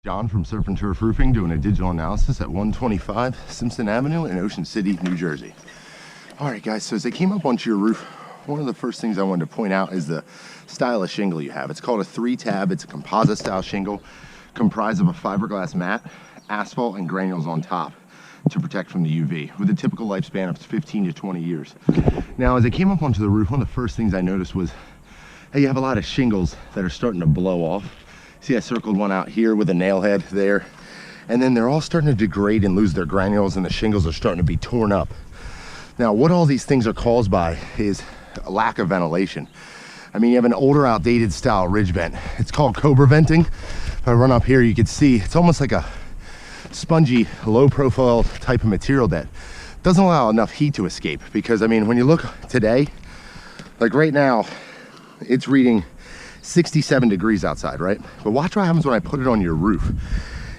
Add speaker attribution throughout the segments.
Speaker 1: John from Surf and Turf Roofing doing a digital analysis at 125 Simpson Avenue in Ocean City, New Jersey. All right, guys, so as I came up onto your roof, one of the first things I wanted to point out is the style of shingle you have. It's called a 3-tab. It's a composite style shingle comprised of a fiberglass mat, asphalt, and granules on top to protect from the UV, with a typical lifespan of 15 to 20 years. Now, as I came up onto the roof, one of the first things I noticed was, hey, you have a lot of shingles that are starting to blow off. See, I circled one out here with a nail head there, and then they're all starting to degrade and lose their granules, and the shingles are starting to be torn up. Now, what all these things are caused by is a lack of ventilation. I mean, you have an older, outdated style ridge vent. It's called cobra venting. If I run up here, you can see it's almost like a spongy, low profile type of material that doesn't allow enough heat to escape. Because, I mean, when you look today, like right now, it's reading 67 degrees outside, right? But watch what happens when I put it on your roof.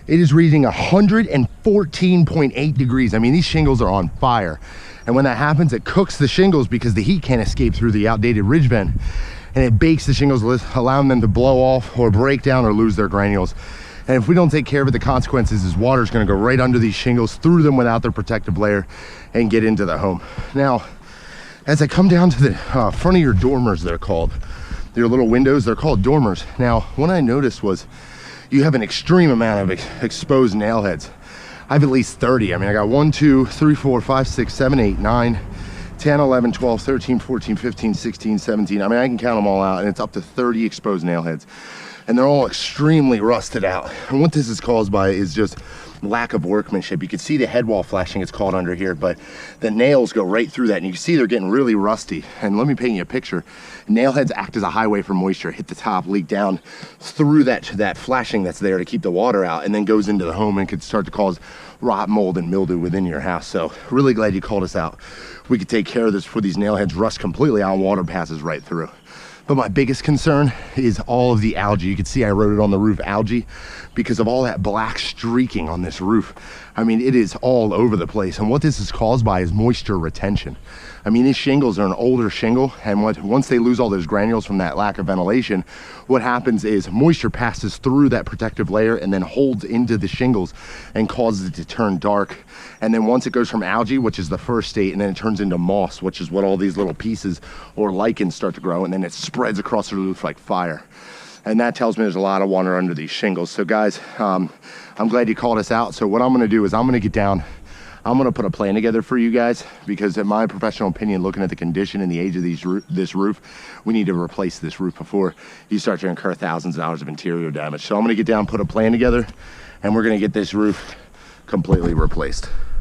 Speaker 1: It is reading 114.8 degrees. I mean, these shingles are on fire. And when that happens, it cooks the shingles because the heat can't escape through the outdated ridge vent, and it bakes the shingles, allowing them to blow off or break down or lose their granules. And if we don't take care of it, the consequences is water's gonna go right under these shingles, through them without their protective layer, and get into the home. Now, as I come down to the front of your dormers, they're called, your little windows, they're called dormers. Now, what I noticed was you have an extreme amount of exposed nail heads. I have at least 30. I mean, I got 1, 2, 3, 4, 5, 6, 7, 8, 9, 10, 11, 12, 13, 14, 15, 16, 17. I mean, I can count them all out, and it's up to 30 exposed nail heads. And they're all extremely rusted out. And what this is caused by is just lack of workmanship. You can see the head wall flashing, it's called under here, but the nails go right through that, and you can see they're getting really rusty. And let me paint you a picture. Nail heads act as a highway for moisture, hit the top, leak down through that flashing that's there to keep the water out, and then goes into the home and could start to cause rot, mold, and mildew within your house. So really glad you called us out. We could take care of this before these nail heads rust completely out and water passes right through. But my biggest concern is all of the algae. You can see I wrote it on the roof, algae, because of all that black streaking on this roof. I mean, it is all over the place. And what this is caused by is moisture retention. I mean, these shingles are an older shingle, and once they lose all those granules from that lack of ventilation, what happens is moisture passes through that protective layer and then holds into the shingles and causes it to turn dark. And then once it goes from algae, which is the first state, and then it turns into moss, which is what all these little pieces or lichens start to grow, and then it spreads across the roof like fire. And that tells me there's a lot of water under these shingles. So guys, I'm glad you called us out. So what I'm gonna do is I'm gonna get down, I'm gonna put a plan together for you guys, because in my professional opinion, looking at the condition and the age of this roof, we need to replace this roof before you start to incur thousands of dollars of interior damage. So I'm gonna get down, put a plan together, and we're gonna get this roof completely replaced.